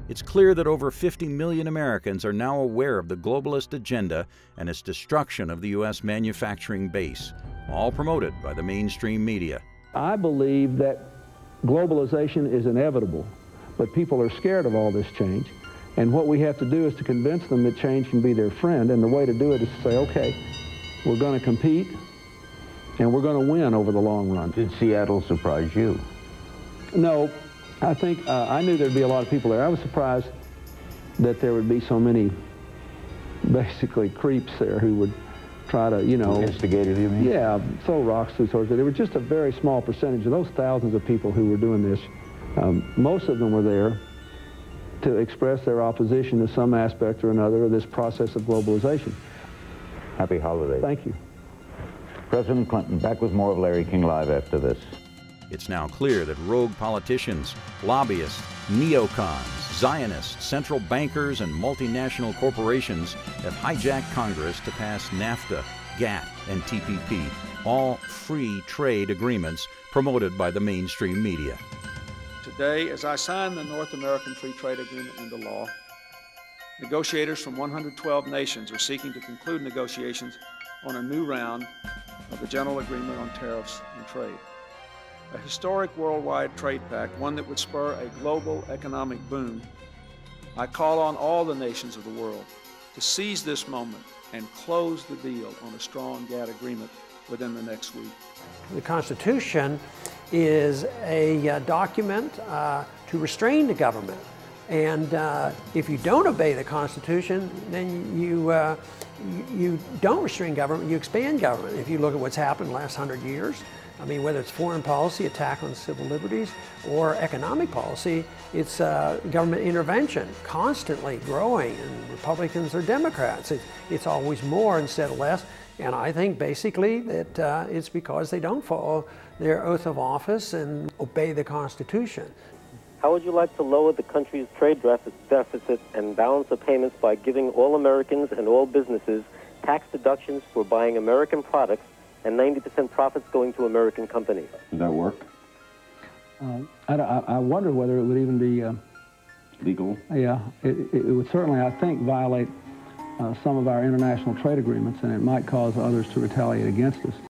It's clear that over 50 million Americans are now aware of the globalist agenda and its destruction of the U.S. manufacturing base, all promoted by the mainstream media. I believe that globalization is inevitable, but people are scared of all this change. And what we have to do is to convince them that change can be their friend, and the way to do it is to say, okay, we're going to compete, and we're going to win over the long run. Did Seattle surprise you? No, I think I knew there'd be a lot of people there. I was surprised that there would be so many, basically, creeps there who would try to, you know... Instigators, you mean? Yeah, throw rocks through swords. There were just a very small percentage of those thousands of people who were doing this. Most of them were there to express their opposition to some aspect or another of this process of globalization. Happy holidays. Thank you. President Clinton, back with more of Larry King Live after this. It's now clear that rogue politicians, lobbyists, neocons, Zionists, central bankers, and multinational corporations have hijacked Congress to pass NAFTA, GATT, and TPP, all free trade agreements promoted by the mainstream media. Today, as I sign the North American Free Trade Agreement into law, negotiators from 112 nations are seeking to conclude negotiations on a new round of the General Agreement on Tariffs and Trade. A historic worldwide trade pact, one that would spur a global economic boom. I call on all the nations of the world to seize this moment and close the deal on a strong GATT agreement within the next week. The Constitution is a document to restrain the government. And if you don't obey the Constitution, then you don't restrain government, you expand government. If you look at what's happened in the last 100 years, I mean, whether it's foreign policy, attack on civil liberties, or economic policy, it's government intervention, constantly growing, and Republicans or Democrats. It's always more instead of less. And I think basically that it's because they don't follow their oath of office and obey the Constitution. How would you like to lower the country's trade deficit and balance the payments by giving all Americans and all businesses tax deductions for buying American products and 90% profits going to American companies? Does that work? I wonder whether it would even be... legal? Yeah, it would certainly, I think, violate some of our international trade agreements, and it might cause others to retaliate against us.